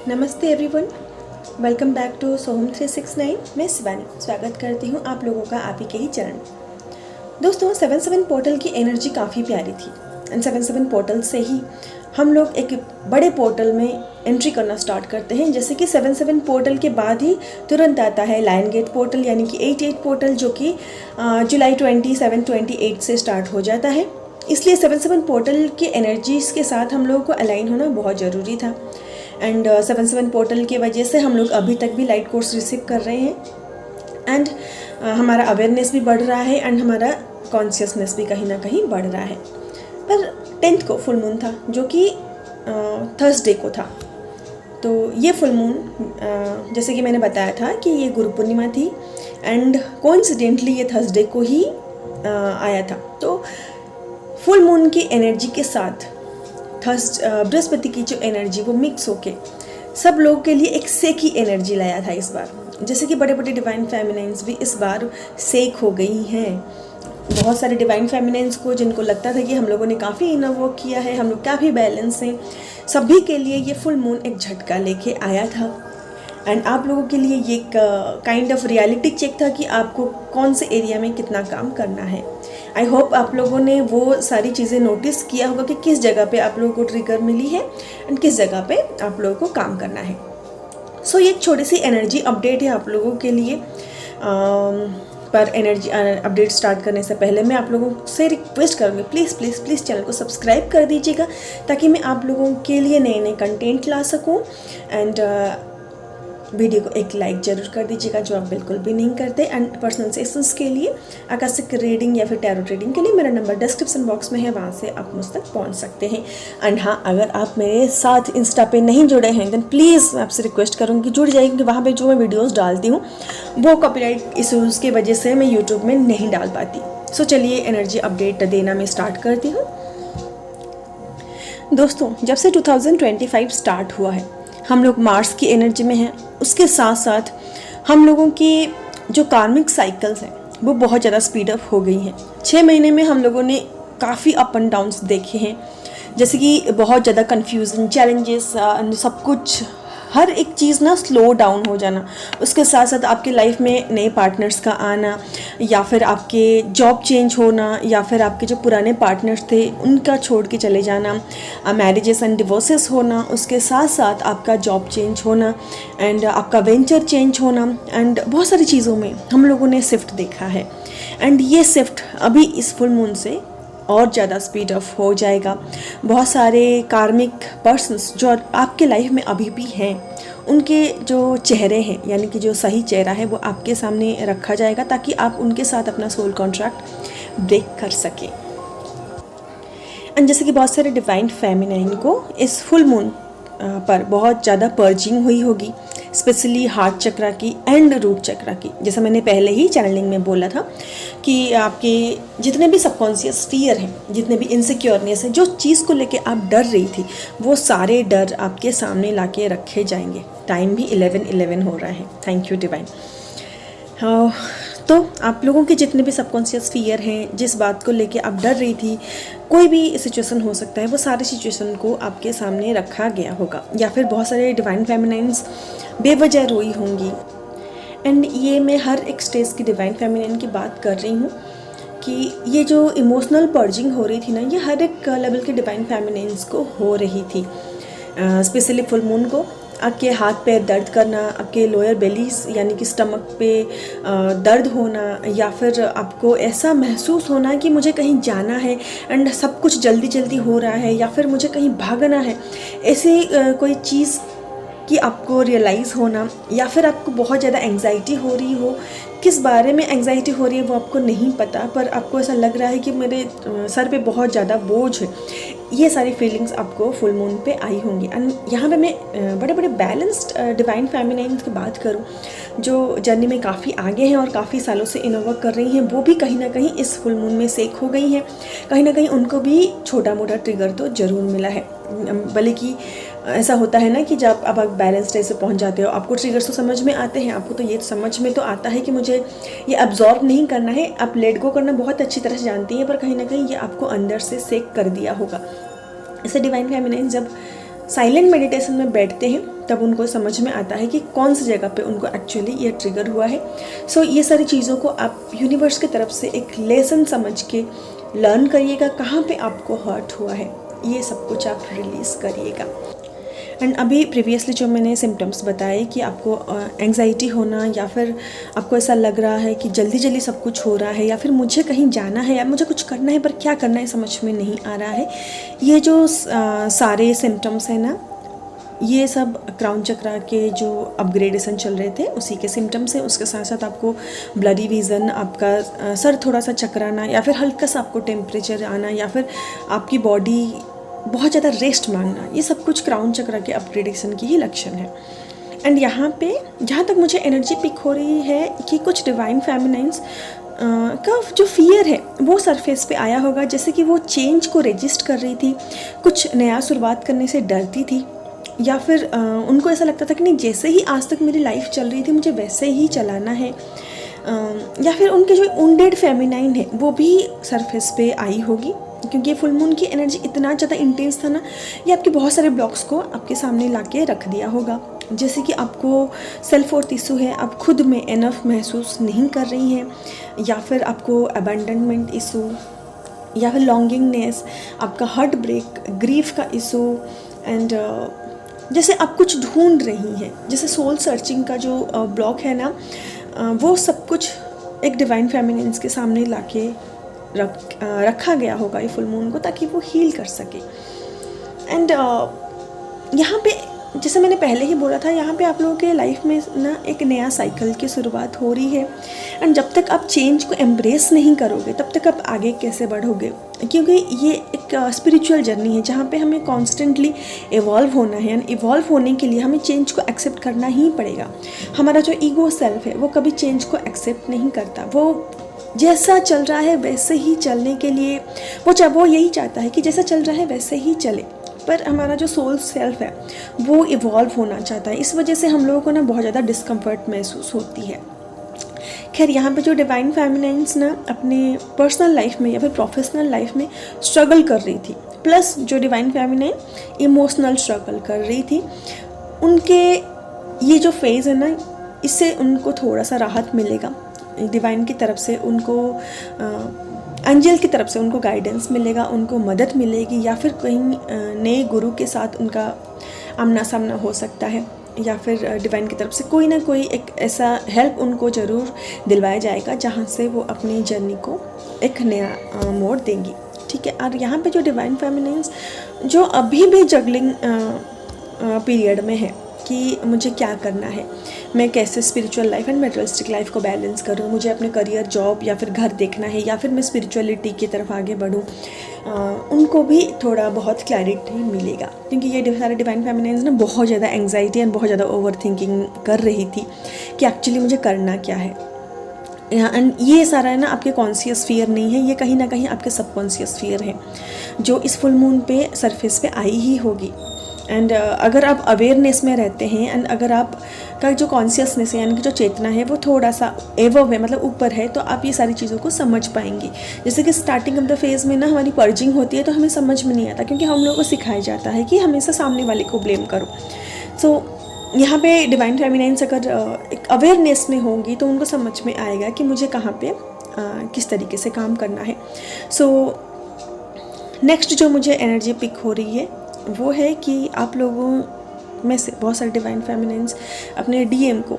नमस्ते everyone, welcome back to सोहम 369। मैं शिवानी स्वागत करती हूँ आप लोगों का आप ही के ही चरण। दोस्तों 77 पोर्टल की एनर्जी काफ़ी प्यारी थी एंड 77 पोर्टल से ही हम लोग एक बड़े पोर्टल में एंट्री करना स्टार्ट करते हैं। जैसे कि 77 पोर्टल के बाद ही तुरंत आता है लायन गेट पोर्टल यानी कि 88 पोर्टल, जो कि जुलाई 27-28 से स्टार्ट हो जाता है। इसलिए 77 पोर्टल की एनर्जीज़ के साथ हम लोगों को अलाइन होना बहुत ज़रूरी था एंड 77 पोर्टल की वजह से हम लोग अभी तक भी लाइट कोर्स रिसीव कर रहे हैं एंड हमारा अवेयरनेस भी बढ़ रहा है एंड हमारा कॉन्शियसनेस भी कहीं ना कहीं बढ़ रहा है। पर 10th को फुल मून था जो कि थर्सडे को था। तो ये फुल मून जैसे कि मैंने बताया था कि ये गुरु पूर्णिमा थी एंड कोइंसिडेंटली ये थर्सडे को ही आया था। तो फुल मून की एनर्जी के साथ बृहस्पति की जो एनर्जी वो मिक्स होके सब लोगों के लिए एक सेक ही एनर्जी लाया था इस बार। जैसे कि बड़े बड़े डिवाइन फेमिनाइंस भी इस बार सेक हो गई हैं। बहुत सारे डिवाइन फेमिनाइंस को जिनको लगता था कि हम लोगों ने काफ़ी इनर वर्क किया है, हम लोग काफ़ी बैलेंस हैं, सभी के लिए ये फुल मून एक झटका लेके आया था एंड आप लोगों के लिए ये काइंड ऑफ रियलिटी चेक था कि आपको कौन से एरिया में कितना काम करना है। आई होप आप लोगों ने वो सारी चीज़ें नोटिस किया होगा कि किस जगह पे आप लोगों को ट्रिगर मिली है एंड किस जगह पे आप लोगों को काम करना है। सो ये एक छोटी सी एनर्जी अपडेट है आप लोगों के लिए। पर एनर्जी अपडेट स्टार्ट करने से पहले मैं आप लोगों से रिक्वेस्ट करूँगी, प्लीज़ प्लीज़ प्लीज़ चैनल को सब्सक्राइब कर दीजिएगा ताकि मैं आप लोगों के लिए नए नए कंटेंट ला सकूँ एंड वीडियो को एक लाइक ज़रूर कर दीजिएगा जो आप बिल्कुल भी नहीं करते। एंड पर्सनल सेशंस के लिए, आकाशिक रीडिंग या फिर टैरो रीडिंग के लिए मेरा नंबर डिस्क्रिप्शन बॉक्स में है, वहाँ से आप मुझ तक पहुँच सकते हैं। एंड हाँ, अगर आप मेरे साथ इंस्टा पे नहीं जुड़े हैं देन प्लीज़ मैं आपसे रिक्वेस्ट करूँगी जुड़ जाइए, क्योंकि वहाँ पर जो मैं वीडियोज़ डालती हूँ वो कॉपीराइट इशूज़ की वजह से मैं यूट्यूब में नहीं डाल पाती। सो चलिए एनर्जी अपडेट देना मैं स्टार्ट करती हूँ। दोस्तों जब से 2025 स्टार्ट हुआ है हम लोग मार्स की एनर्जी में हैं। उसके साथ साथ हम लोगों की जो कार्मिक साइकिल्स हैं वो बहुत ज़्यादा स्पीड अप हो गई हैं। 6 महीने में हम लोगों ने काफ़ी अप एंड डाउन्स देखे हैं, जैसे कि बहुत ज़्यादा कन्फ्यूज़न, चैलेंजेस, सब कुछ, हर एक चीज़ ना स्लो डाउन हो जाना। उसके साथ साथ आपके लाइफ में नए पार्टनर्स का आना या फिर आपके जॉब चेंज होना या फिर आपके जो पुराने पार्टनर्स थे उनका छोड़ के चले जाना, मैरिजेस एंड डिवोर्सेस होना, उसके साथ साथ आपका जॉब चेंज होना एंड आपका वेंचर चेंज होना एंड बहुत सारी चीज़ों में हम लोगों ने शिफ्ट देखा है। एंड ये शिफ्ट अभी इस फुल मून से और ज़्यादा स्पीड अप हो जाएगा। बहुत सारे कार्मिक पर्सन्स जो आपके लाइफ में अभी भी हैं उनके जो चेहरे हैं यानी कि जो सही चेहरा है वो आपके सामने रखा जाएगा ताकि आप उनके साथ अपना सोल कॉन्ट्रैक्ट ब्रेक कर सकें। एंड जैसे कि बहुत सारे डिवाइन फेमिनाइन को इस फुल मून पर बहुत ज़्यादा पर्जिंग हुई होगी, स्पेशली हार्ट चक्रा की एंड रूट चक्रा की। जैसा मैंने पहले ही चैनलिंग में बोला था कि आपके जितने भी सबकॉन्शियस फियर हैं, जितने भी इनसिक्योरनेस है, जो चीज़ को लेके आप डर रही थी वो सारे डर आपके सामने लाके रखे जाएंगे। टाइम भी 11:11 हो रहा है। Thank you divine. तो आप लोगों के जितने भी सबकॉन्शियस फियर हैं, जिस बात को लेके आप डर रही थी, कोई भी सिचुएशन हो सकता है, वो सारे सिचुएशन को आपके सामने रखा गया होगा या फिर बहुत सारे डिवाइन फेमिनाइंस बेवजह रोई होंगी। एंड ये मैं हर एक स्टेज की डिवाइन फेमिनाइन की बात कर रही हूँ कि ये जो इमोशनल पर्जिंग हो रही थी ना, ये हर एक लेवल के डिवाइन फेमिनाइंस को हो रही थी। स्पेशली फुल मून को आपके हाथ पैर दर्द करना, आपके लोअर बेलीज यानी कि स्टमक पे दर्द होना या फिर आपको ऐसा महसूस होना कि मुझे कहीं जाना है एंड सब कुछ जल्दी जल्दी हो रहा है या फिर मुझे कहीं भागना है, ऐसी कोई चीज़ कि आपको रियलाइज़ होना या फिर आपको बहुत ज़्यादा एंग्जाइटी हो रही हो। किस बारे में एंग्जाइटी हो रही है वो आपको नहीं पता, पर आपको ऐसा लग रहा है कि मेरे सर पे बहुत ज़्यादा बोझ है। ये सारी फीलिंग्स आपको फुल मून पे आई होंगी। एंड यहाँ पे मैं बड़े बड़े बैलेंस्ड डिवाइन फेमिनाइंस की बात करूँ जो जर्नी में काफ़ी आगे हैं और काफ़ी सालों से इनर वर्क कर रही हैं, वो भी कहीं ना कहीं इस फुल मून में सेक हो गई हैं। कहीं ना कहीं उनको भी छोटा मोटा ट्रिगर तो ज़रूर मिला है। भले कि ऐसा होता है ना कि जब आप बैलेंस स्टेज से पहुंच जाते हो आपको ट्रिगर्स तो समझ में आते हैं, आपको तो ये समझ में तो आता है कि मुझे ये अब्जॉर्ब नहीं करना है, आप लेट गो करना बहुत अच्छी तरह से जानती हैं, पर कहीं ना कहीं ये आपको अंदर से सेक कर दिया होगा। ऐसे डिवाइन फेमिनाइन जब साइलेंट मेडिटेशन में बैठते हैं तब उनको समझ में आता है कि कौन सी जगह पे उनको एक्चुअली ये ट्रिगर हुआ है। सो ये सारी चीज़ों को आप यूनिवर्स की तरफ से एक लेसन समझ के लर्न करिएगा, कहाँ पे आपको हर्ट हुआ है, ये सब कुछ आप रिलीज़ करिएगा। एंड अभी प्रीवियसली जो मैंने सिम्टम्स बताए कि आपको एंग्जाइटी होना, या फिर आपको ऐसा लग रहा है कि जल्दी जल्दी सब कुछ हो रहा है, या फिर मुझे कहीं जाना है या मुझे कुछ करना है पर क्या करना है समझ में नहीं आ रहा है, ये जो सारे सिम्टम्स हैं ना, ये सब क्राउन चक्रा के जो अपग्रेडेशन चल रहे थे उसी के सिम्टम्स हैं। उसके साथ साथ आपको ब्लडी विज़न, आपका सर थोड़ा सा चकराना, या फिर हल्का सा आपको टेम्परेचर आना, या फिर आपकी बॉडी बहुत ज़्यादा रेस्ट मांगना, ये सब कुछ क्राउन चक्रा के अपग्रेडेशन की ही लक्षण है। एंड यहाँ पे जहाँ तक मुझे एनर्जी पिक हो रही है कि कुछ डिवाइन फेमिनाइंस का जो फियर है वो सरफेस पे आया होगा, जैसे कि वो चेंज को रेजिस्ट कर रही थी, कुछ नया शुरुआत करने से डरती थी, या फिर उनको ऐसा लगता था कि नहीं जैसे ही आज तक मेरी लाइफ चल रही थी मुझे वैसे ही चलाना है, या फिर उनके जो वुंडेड फेमिनाइन है वो भी सरफेस पे आई होगी, क्योंकि फुल मून की एनर्जी इतना ज़्यादा इंटेंस था ना, ये आपके बहुत सारे ब्लॉक्स को आपके सामने ला के रख दिया होगा। जैसे कि आपको सेल्फ वर्थ इशू है, आप खुद में एनफ महसूस नहीं कर रही हैं, या फिर आपको अबैंडनमेंट इशू, या फिर लॉन्गिंगनेस, आपका हार्ट ब्रेक, ग्रीफ का इशू, एंड जैसे आप कुछ ढूंढ रही हैं, जैसे सोल सर्चिंग का जो ब्लॉक है ना, वो सब कुछ एक डिवाइन फेमिनिन्स के सामने लाके रखा गया होगा ये फुल मून को, ताकि वो हील कर सके। एंड यहाँ पे जैसे मैंने पहले ही बोला था, यहाँ पे आप लोगों के लाइफ में ना एक नया साइकिल की शुरुआत हो रही है। एंड जब तक आप चेंज को एम्ब्रेस नहीं करोगे तब तक आप आगे कैसे बढ़ोगे, क्योंकि ये एक स्पिरिचुअल जर्नी है जहाँ पे हमें कॉन्स्टेंटली इवॉल्व होना है। एंड इवॉल्व होने के लिए हमें चेंज को एक्सेप्ट करना ही पड़ेगा। हमारा जो ईगो सेल्फ है वो कभी चेंज को एक्सेप्ट नहीं करता, वो जैसा चल रहा है वैसे ही चलने के लिए वो यही चाहता है कि जैसा चल रहा है वैसे ही चले। पर हमारा जो सोल सेल्फ है वो इवॉल्व होना चाहता है, इस वजह से हम लोगों को ना बहुत ज़्यादा डिस्कम्फर्ट महसूस होती है। खैर, यहाँ पे जो डिवाइन फेमिनाइंस ना अपने पर्सनल लाइफ में या फिर प्रोफेशनल लाइफ में स्ट्रगल कर रही थी, प्लस जो डिवाइन फेमिनाइन इमोशनल स्ट्रगल कर रही थी, उनके ये जो फेज़ है ना, इससे उनको थोड़ा सा राहत मिलेगा। डिवाइन की तरफ से उनको एंजल की तरफ से उनको गाइडेंस मिलेगा, उनको मदद मिलेगी, या फिर कहीं नए गुरु के साथ उनका आमना सामना हो सकता है, या फिर डिवाइन की तरफ से कोई ना कोई एक ऐसा हेल्प उनको ज़रूर दिलवाया जाएगा जहाँ से वो अपनी जर्नी को एक नया मोड़ देंगी। ठीक है। और यहाँ पे जो डिवाइन फेमिनाइंस जो अभी भी जगलिंग पीरियड में है कि मुझे क्या करना है, मैं कैसे spiritual life and materialistic life को बैलेंस करूँ, मुझे अपने करियर, जॉब या फिर घर देखना है, या फिर मैं स्पिरिचुअलिटी की तरफ आगे बढ़ूँ, उनको भी थोड़ा बहुत क्लैरिटी मिलेगा। क्योंकि ये सारे डिवाइन फेमिनाइंस ना बहुत ज़्यादा एंग्जाइटी एंड बहुत ज़्यादा ओवर थिंकिंग कर रही थी कि एक्चुअली मुझे करना क्या है। एंड ये सारा है ना आपके कॉन्शियस फियर नहीं है, ये कहीं ना कहीं आपके सबकॉन्शियस फियर है जो इस फुल मून पे सरफेस पे आई ही होगी। एंड अगर आप अवेयरनेस में रहते हैं एंड अगर आप का जो कॉन्शियसनेस है यानी कि जो चेतना है वो थोड़ा सा एवव है, मतलब ऊपर है, तो आप ये सारी चीज़ों को समझ पाएंगे। जैसे कि स्टार्टिंग ऑफ द फेज़ में ना हमारी पर्जिंग होती है तो हमें समझ में नहीं आता, क्योंकि हम लोगों को सिखाया जाता है कि हमेशा सामने वाले को ब्लेम करो। सो यहाँ पे डिवाइन फेमिनाइंस अगर एक अवेयरनेस में होंगी तो उनको समझ में आएगा कि मुझे कहाँ पे किस तरीके से काम करना है। सो नेक्स्ट जो मुझे एनर्जी पिक हो रही है वो है कि आप लोगों में से बहुत सारे डिवाइन फेमिनाइंस अपने डीएम को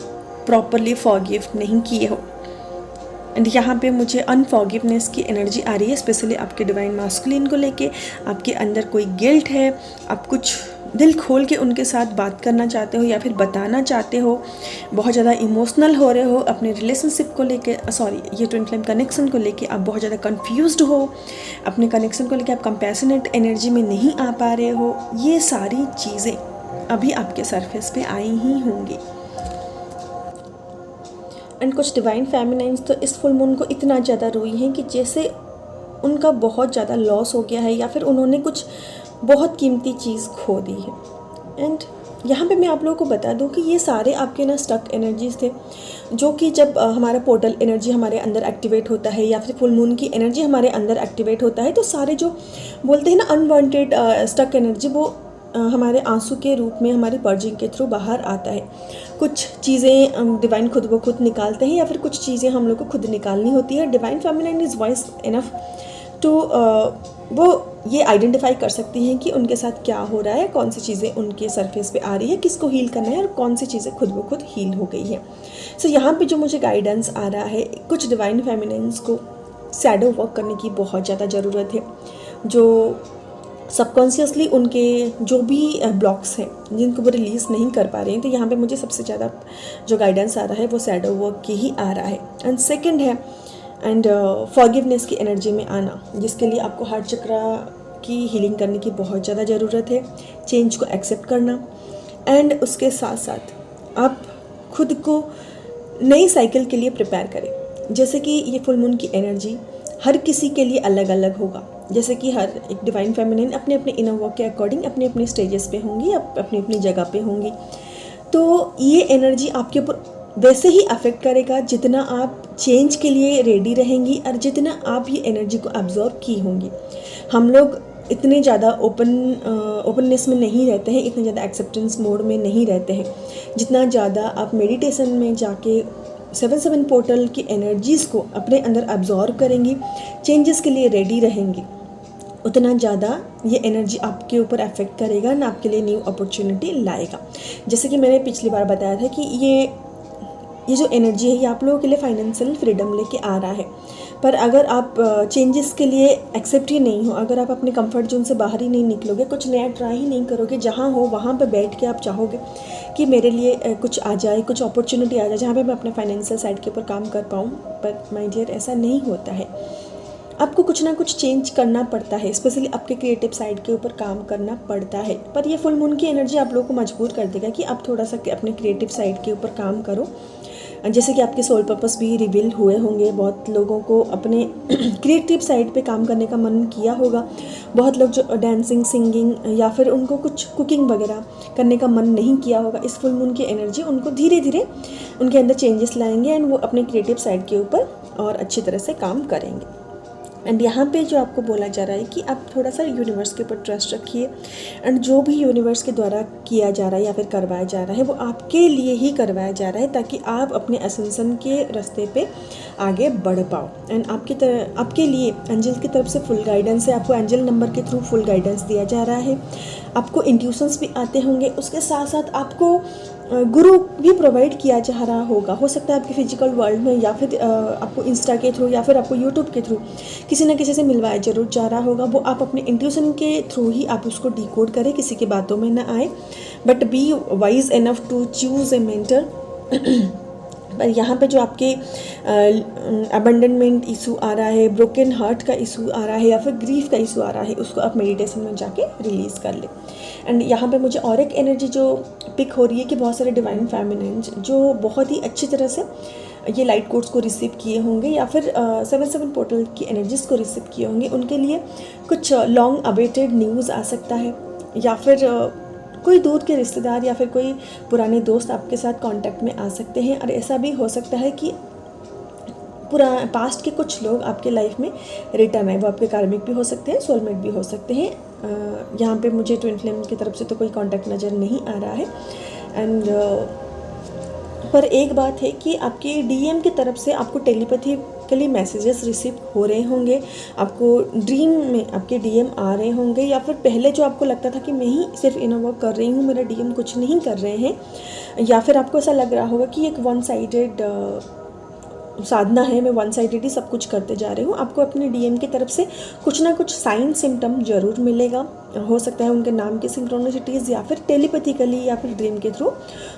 प्रॉपरली फॉरगिव नहीं किए हो। एंड यहाँ पे मुझे अनफॉरगिवनेस की एनर्जी आ रही है, स्पेशली आपके डिवाइन मास्कुलिन को लेके। आपके अंदर कोई गिल्ट है, आप कुछ दिल खोल के उनके साथ बात करना चाहते हो या फिर बताना चाहते हो, बहुत ज़्यादा इमोशनल हो रहे हो अपने रिलेशनशिप को लेके, ये ट्विन फ्लेम कनेक्शन को लेके आप बहुत ज़्यादा कंफ्यूज्ड हो, अपने कनेक्शन को लेके आप कंपैशनेट एनर्जी में नहीं आ पा रहे हो। ये सारी चीज़ें अभी आपके सरफेस पे आई ही होंगी। एंड कुछ डिवाइन फेमिनाइंस तो इस फुल मून को इतना ज़्यादा रोई हैं कि जैसे उनका बहुत ज़्यादा लॉस हो गया है या फिर उन्होंने कुछ बहुत कीमती चीज़ खो दी है। एंड यहाँ पे मैं आप लोगों को बता दूँ कि ये सारे आपके ना स्टक एनर्जीज थे, जो कि जब हमारा पोर्टल एनर्जी हमारे अंदर एक्टिवेट होता है या फिर फुल मून की एनर्जी हमारे अंदर एक्टिवेट होता है तो सारे जो बोलते हैं ना अनवांटेड स्टक एनर्जी वो हमारे आंसू के रूप में हमारी पर्जिंग के थ्रू बाहर आता है। कुछ चीज़ें डिवाइन खुद ब खुद निकालते हैं या फिर कुछ चीज़ें हम लोग को खुद निकालनी होती है। Divine feminine is wise enough to वो ये आइडेंटिफाई कर सकती हैं कि उनके साथ क्या हो रहा है, कौन सी चीज़ें उनके सरफेस पे आ रही है, किसको हील करना है और कौन सी चीज़ें खुद ब खुद हील हो गई है। सो यहाँ पे जो मुझे गाइडेंस आ रहा है, कुछ डिवाइन फेमिनिन्स को शैडो वर्क करने की बहुत ज़्यादा ज़रूरत है। जो सबकॉन्शियसली उनके जो भी ब्लॉक्स हैं जिनको वो रिलीज़ नहीं कर पा रहे हैं, तो यहाँ पे मुझे सबसे ज़्यादा जो गाइडेंस आ रहा है वो शैडो वर्क की ही आ रहा है। एंड सेकंड है फॉरगिवनेस की एनर्जी में आना, जिसके लिए आपको हार्ट चक्रा की हीलिंग करने की बहुत ज़्यादा ज़रूरत है। चेंज को एक्सेप्ट करना एंड उसके साथ साथ आप खुद को नई साइकिल के लिए प्रिपेयर करें। जैसे कि ये फुल मून की एनर्जी हर किसी के लिए अलग अलग होगा। जैसे कि हर एक डिवाइन फेमिनिन अपने अपने इनर वर्क के अकॉर्डिंग अपने अपने स्टेजेस पे होंगी, अपनी अपनी जगह पे होंगी। तो ये एनर्जी आपके ऊपर वैसे ही अफेक्ट करेगा जितना आप चेंज के लिए रेडी रहेंगी और जितना आप ये एनर्जी को अब्जॉर्ब की होंगी। हम लोग इतने ज़्यादा ओपननेस में नहीं रहते हैं, इतने ज़्यादा एक्सेप्टेंस मोड में नहीं रहते हैं। जितना ज़्यादा आप मेडिटेशन में जाके 7-7 पोर्टल की एनर्जीज़ को अपने अंदर अब्जॉर्ब करेंगी, चेंजेस के लिए रेडी रहेंगी, उतना ज़्यादा ये एनर्जी आपके ऊपर अफेक्ट करेगा ना आपके लिए न्यू अपॉर्चुनिटी लाएगा। जैसे कि मैंने पिछली बार बताया था कि ये जो एनर्जी है ये आप लोगों के लिए फाइनेंशियल फ्रीडम लेके आ रहा है। पर अगर आप चेंजेस के लिए एक्सेप्ट ही नहीं हो, अगर आप अपने कंफर्ट जोन से बाहर ही नहीं निकलोगे, कुछ नया ट्राई ही नहीं करोगे, जहाँ हो वहाँ पे बैठ के आप चाहोगे कि मेरे लिए कुछ आ जाए, कुछ अपॉर्चुनिटी आ जाए जहाँ पे मैं अपने फाइनेंशियल साइड के ऊपर काम कर पाऊँ, पर माय डियर ऐसा नहीं होता है। आपको कुछ ना कुछ चेंज करना पड़ता है, स्पेशली आपके क्रिएटिव साइड के ऊपर काम करना पड़ता है। पर ये फुल मून की एनर्जी आप लोगों को मजबूर कर देगा कि आप थोड़ा सा अपने क्रिएटिव साइड के ऊपर काम करो। जैसे कि आपके सोल पर्पस भी रिवील हुए होंगे, बहुत लोगों को अपने क्रिएटिव साइड पे काम करने का मन किया होगा। बहुत लोग जो डांसिंग, सिंगिंग या फिर उनको कुछ कुकिंग वगैरह करने का मन नहीं किया होगा, इस फुल मून की एनर्जी उनको धीरे धीरे उनके अंदर चेंजेस लाएंगे एंड वो अपने क्रिएटिव साइड के ऊपर और अच्छी तरह से काम करेंगे। एंड यहाँ पे जो आपको बोला जा रहा है कि आप थोड़ा सा यूनिवर्स के ऊपर ट्रस्ट रखिए एंड जो भी यूनिवर्स के द्वारा किया जा रहा है या फिर करवाया जा रहा है वो आपके लिए ही करवाया जा रहा है, ताकि आप अपने असेंशन के रास्ते पे आगे बढ़ पाओ। एंड आपके लिए एंजल की तरफ से फुल गाइडेंस है। आपको एंजल नंबर के थ्रू फुल गाइडेंस दिया जा रहा है। आपको इंट्यूशंस भी आते होंगे, उसके साथ साथ आपको गुरु भी प्रोवाइड किया जा रहा होगा। हो सकता है आपके फिजिकल वर्ल्ड में या फिर आपको इंस्टा के थ्रू या फिर आपको यूट्यूब के थ्रू किसी न किसी से मिलवाया जरूर जा रहा होगा। वो आप अपने इंट्यूशन के थ्रू ही आप उसको डिकोड करें, किसी की बातों में ना आए, but be wise enough to choose a mentor. पर यहाँ पे जो आपके अबंडनमेंट इशू आ रहा है, ब्रोकन हार्ट का इशू आ रहा है या फिर ग्रीफ का इशू आ रहा है, उसको आप मेडिटेशन में जाके रिलीज़ कर ले। एंड यहाँ पे मुझे और एक एनर्जी जो पिक हो रही है कि बहुत सारे डिवाइन फेमिनिन्स जो बहुत ही अच्छी तरह से ये लाइट कोड्स को रिसीव किए होंगे या फिर 7-7 पोर्टल की एनर्जीज़ को रिसीव किए होंगे, उनके लिए कुछ लॉन्ग अवेटेड न्यूज़ आ सकता है या फिर कोई दूर के रिश्तेदार या फिर कोई पुराने दोस्त आपके साथ कांटेक्ट में आ सकते हैं। और ऐसा भी हो सकता है कि पास्ट के कुछ लोग आपके लाइफ में रिटर्न आए, वो आपके कार्मिक भी हो सकते हैं, सोलमेट भी हो सकते हैं। यहाँ पे मुझे ट्विन फ्लेम की तरफ से तो कोई कांटेक्ट नज़र नहीं आ रहा है। एंड पर एक बात है कि आपकी डीएम की तरफ से आपको टेलीपैथिकली मैसेजेस रिसीव हो रहे होंगे, आपको ड्रीम में आपके डीएम आ रहे होंगे, या फिर पहले जो आपको लगता था कि मैं ही सिर्फ इनर वर्क कर रही हूँ, मेरा डीएम कुछ नहीं कर रहे हैं, या फिर आपको ऐसा लग रहा होगा कि एक वन साइडेड साधना है, मैं वन साइडेड ही सब कुछ करते जा रही हूँ। आपको अपने डीएम की तरफ से कुछ ना कुछ साइन सिम्टम जरूर मिलेगा। हो सकता है उनके नाम की सिंक्रोनिसिटीज़ या फिर टेलीपैथिकली या फिर ड्रीम के थ्रू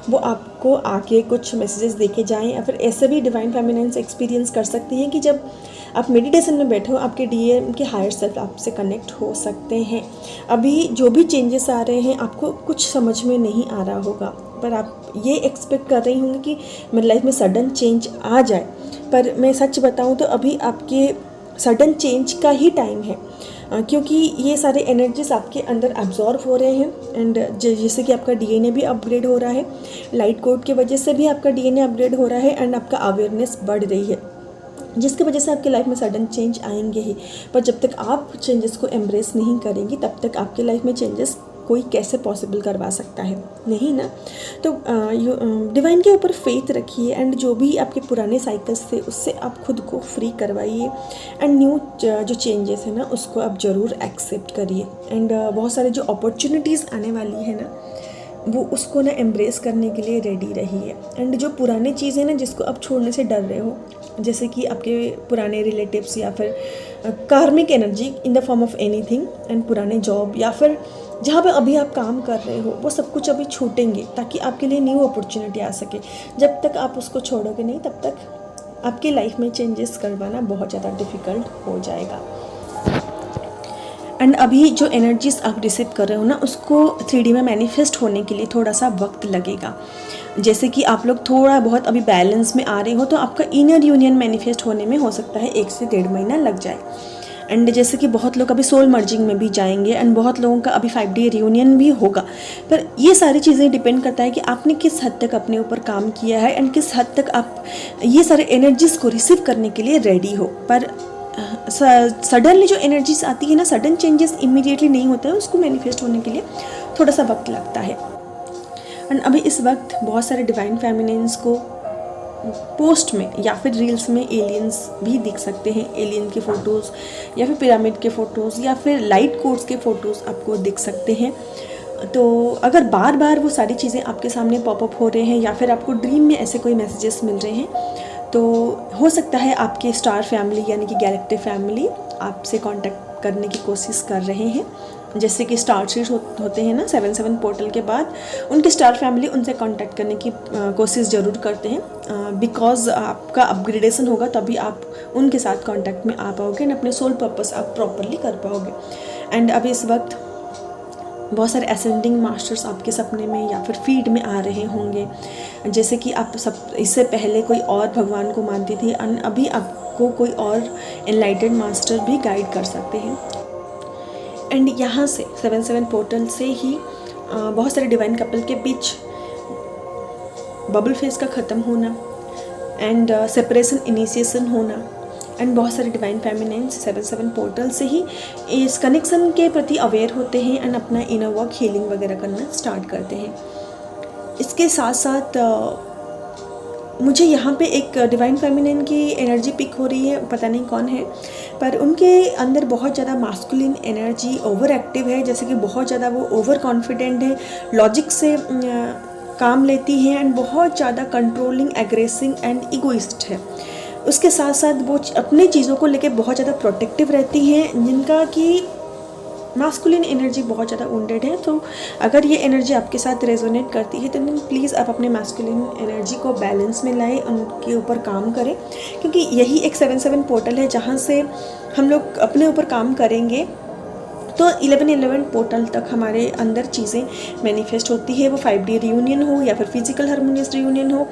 वो आपको आके कुछ मैसेजेस देके जाएं, या फिर ऐसे भी डिवाइन फेमिनिन्स एक्सपीरियंस कर सकती हैं कि जब आप मेडिटेशन में बैठे हो आपके डीएम के हायर सेल्फ आपसे कनेक्ट हो सकते हैं। अभी जो भी चेंजेस आ रहे हैं आपको कुछ समझ में नहीं आ रहा होगा, पर आप ये एक्सपेक्ट कर रही होंगी कि मेरी लाइफ में सडन चेंज आ जाए। पर मैं सच बताऊं तो अभी आपके सडन चेंज का ही टाइम है, क्योंकि ये सारे एनर्जीज आपके अंदर एब्जॉर्ब हो रहे हैं। एंड जैसे कि आपका डीएनए भी अपग्रेड हो रहा है, लाइट कोड की वजह से भी आपका डीएनए अपग्रेड हो रहा है एंड आपका अवेयरनेस बढ़ रही है, जिसकी वजह से आपकी लाइफ में सडन चेंज आएंगे ही। पर जब तक आप चेंजेस को एम्ब्रेस नहीं करेंगी तब तक आपकी लाइफ में चेंजेस कोई कैसे पॉसिबल करवा सकता है, नहीं ना। तो डिवाइन के ऊपर फेथ रखिए एंड जो भी आपके पुराने साइकिल्स थे उससे आप खुद को फ्री करवाइए एंड न्यू जो चेंजेस है ना उसको आप ज़रूर एक्सेप्ट करिए। एंड बहुत सारे जो अपॉर्चुनिटीज़ आने वाली है ना वो उसको ना एम्ब्रेस करने के लिए रेडी रहिए। एंड जो पुरानी चीज़ें ना जिसको आप छोड़ने से डर रहे हो, जैसे कि आपके पुराने रिलेटिव्स या फिर कार्मिक energy in the form of anything, and पुराने जॉब या फिर जहाँ पे अभी आप काम कर रहे हो, वो सब कुछ अभी छूटेंगे ताकि आपके लिए न्यू अपॉर्चुनिटी आ सके। जब तक आप उसको छोड़ोगे नहीं तब तक आपकी लाइफ में चेंजेस करवाना बहुत ज़्यादा डिफ़िकल्ट हो जाएगा। एंड अभी जो एनर्जीज आप रिसीव कर रहे हो ना उसको 3D में मैनिफेस्ट होने के लिए थोड़ा सा वक्त लगेगा। जैसे कि आप लोग थोड़ा बहुत अभी बैलेंस में आ रहे हो तो आपका इनर यूनियन मैनिफेस्ट होने में हो सकता है 1 से 1.5 महीना लग जाए। एंड जैसे कि बहुत लोग अभी सोल मर्जिंग में भी जाएंगे एंड बहुत लोगों का अभी 5D रियूनियन भी होगा। पर ये सारी चीज़ें डिपेंड करता है कि आपने किस हद तक अपने ऊपर काम किया है एंड किस हद तक आप ये सारे एनर्जीज़ को रिसीव करने के लिए रेडी हो। पर सडनली जो एनर्जीज आती है ना, सडन चेंजेस इमीडिएटली नहीं होता है, उसको मैनिफेस्ट होने के लिए थोड़ा सा वक्त लगता है। एंड अभी इस वक्त बहुत सारे डिवाइन फेमिनिन्स को पोस्ट में या फिर रील्स में एलियंस भी दिख सकते हैं। एलियन के फ़ोटोज़ या फिर पिरामिड के फ़ोटोज़ या फिर लाइट कोड्स के फ़ोटोज़ आपको दिख सकते हैं। तो अगर बार बार वो सारी चीज़ें आपके सामने पॉपअप हो रहे हैं या फिर आपको ड्रीम में ऐसे कोई मैसेजेस मिल रहे हैं तो हो सकता है आपके स्टार फैमिली यानी कि गैलेक्टिक फैमिली आपसे कांटेक्ट करने की कोशिश कर रहे हैं। जैसे कि स्टार सीड्स होते हैं ना 7-7 पोर्टल के बाद, उनके स्टार फैमिली उनसे कांटेक्ट करने की कोशिश ज़रूर करते हैं। बिकॉज आपका अपग्रेडेशन होगा तभी आप उनके साथ कांटेक्ट में आ पाओगे एंड अपने सोल पर्पस आप प्रॉपरली कर पाओगे। एंड अभी इस वक्त बहुत सारे असेंडिंग मास्टर्स आपके सपने में या फिर फीड में आ रहे होंगे। जैसे कि आप सब इससे पहले कोई और भगवान को मानती थी और अभी आपको कोई और एनलाइटेड मास्टर भी गाइड कर सकते हैं। एंड यहाँ से 7-7 पोर्टल से ही बहुत सारे डिवाइन कपल के बीच बबल फेस का ख़त्म होना एंड सेपरेशन इनिशिएशन होना एंड बहुत सारे डिवाइन फेमिनिन्स 7-7 पोर्टल से ही इस कनेक्शन के प्रति अवेयर होते हैं एंड अपना इनर वर्क हीलिंग वगैरह करना स्टार्ट करते हैं। इसके साथ साथ मुझे यहाँ पे एक डिवाइन फेमिनिन की एनर्जी पिक हो रही है, पता नहीं कौन है, पर उनके अंदर बहुत ज़्यादा मास्कुलिन एनर्जी ओवर एक्टिव है। जैसे कि बहुत ज़्यादा वो ओवर कॉन्फिडेंट है, लॉजिक से काम लेती है एंड बहुत ज़्यादा कंट्रोलिंग, एग्रेसिव एंड इगोइस्ट है। उसके साथ साथ वो अपनी चीज़ों को लेके बहुत ज़्यादा प्रोटेक्टिव रहती हैं, जिनका कि मास्कुलिन एनर्जी बहुत ज़्यादा वुंडेड है। तो अगर ये एनर्जी आपके साथ रेजोनेट करती है तो प्लीज़ आप अपने मास्कुलिन एनर्जी को बैलेंस में लाएं, उनके ऊपर काम करें, क्योंकि यही एक 7-7 पोर्टल है जहाँ से हम लोग अपने ऊपर काम करेंगे तो 11-11 पोर्टल तक हमारे अंदर चीज़ें मैनिफेस्ट होती है। वो 5D रियूनियन हो या फिर फिजिकल हार्मोनियस रियूनियन हो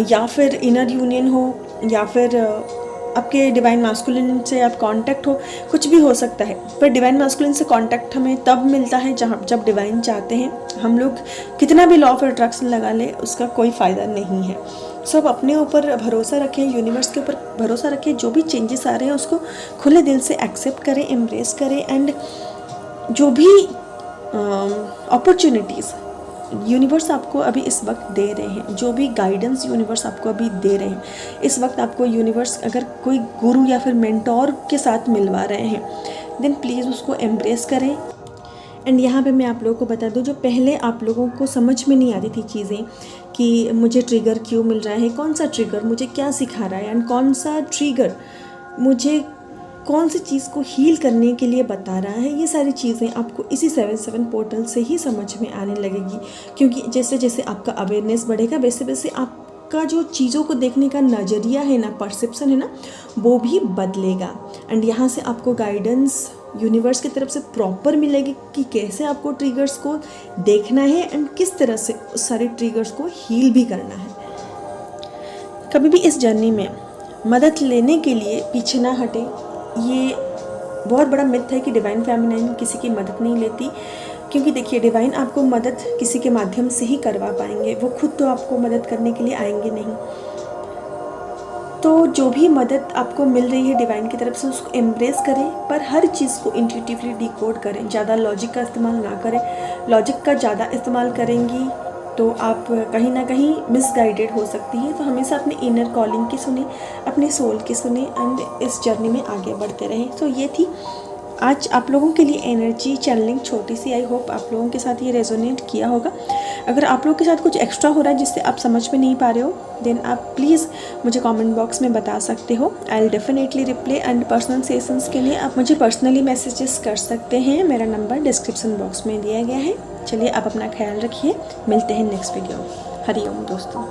या फिर इनर यूनियन हो या फिर आपके डिवाइन मास्कुलिन से आप कांटेक्ट हो, कुछ भी हो सकता है। पर डिवाइन मास्कुलिन से कांटेक्ट हमें तब मिलता है जब डिवाइन चाहते हैं। हम लोग कितना भी लॉ ऑफ अट्रैक्शन लगा ले उसका कोई फ़ायदा नहीं है। सो आप अपने ऊपर भरोसा रखें, यूनिवर्स के ऊपर भरोसा रखें। जो भी चेंजेस आ रहे हैं उसको खुले दिल से एक्सेप्ट करें, एम्ब्रेस करें एंड जो भी अपॉर्चुनिटीज़ यूनिवर्स आपको अभी इस वक्त दे रहे हैं, जो भी गाइडेंस यूनिवर्स आपको अभी दे रहे हैं, इस वक्त आपको यूनिवर्स अगर कोई गुरु या फिर मेंटोर के साथ मिलवा रहे हैं देन प्लीज़ उसको एम्ब्रेस करें। एंड यहाँ पे मैं आप लोगों को बता दूँ, जो पहले आप लोगों को समझ में नहीं आती थी चीज़ें कि मुझे ट्रिगर क्यों मिल रहा है, कौन सा ट्रिगर मुझे क्या सिखा रहा है एंड कौन सा ट्रिगर मुझे कौन सी चीज़ को हील करने के लिए बता रहा है, ये सारी चीज़ें आपको इसी 7-7 पोर्टल से ही समझ में आने लगेगी। क्योंकि जैसे जैसे आपका अवेयरनेस बढ़ेगा वैसे वैसे आपका जो चीज़ों को देखने का नज़रिया है ना, परसेप्शन है ना, वो भी बदलेगा। एंड यहाँ से आपको गाइडेंस यूनिवर्स की तरफ से प्रॉपर मिलेगी कि कैसे आपको ट्रिगर्स को देखना है एंड किस तरह से उस सारे ट्रिगर्स को हील भी करना है। कभी भी इस जर्नी में मदद लेने के लिए पीछे ना हटें। ये बहुत बड़ा मिथ है कि डिवाइन फेमिनिन किसी की मदद नहीं लेती, क्योंकि देखिए डिवाइन आपको मदद किसी के माध्यम से ही करवा पाएंगे, वो खुद तो आपको मदद करने के लिए आएंगे नहीं। तो जो भी मदद आपको मिल रही है डिवाइन की तरफ से उसको एम्ब्रेस करें, पर हर चीज़ को इंट्यूटिवली डिकोड करें। ज़्यादा लॉजिक का इस्तेमाल ना करें। लॉजिक का ज़्यादा इस्तेमाल करेंगी तो आप कहीं ना कहीं मिसगाइडेड हो सकती हैं। तो हमेशा अपने इनर कॉलिंग की सुने, अपने सोल की सुने एंड इस जर्नी में आगे बढ़ते रहें। तो ये थी आज आप लोगों के लिए एनर्जी चैनलिंग छोटी सी। आई होप आप लोगों के साथ ये रेजोनेट किया होगा। अगर आप लोगों के साथ कुछ एक्स्ट्रा हो रहा है जिससे आप समझ में नहीं पा रहे हो, देन आप प्लीज़ मुझे कमेंट बॉक्स में बता सकते हो। I will definitely reply and personal sessions के लिए आप मुझे पर्सनली मैसेजेस कर सकते हैं। मेरा नंबर डिस्क्रिप्शन बॉक्स में दिया गया है। चलिए आप अपना ख्याल रखिए, मिलते हैं नेक्स्ट वीडियो में। हरिओम दोस्तों।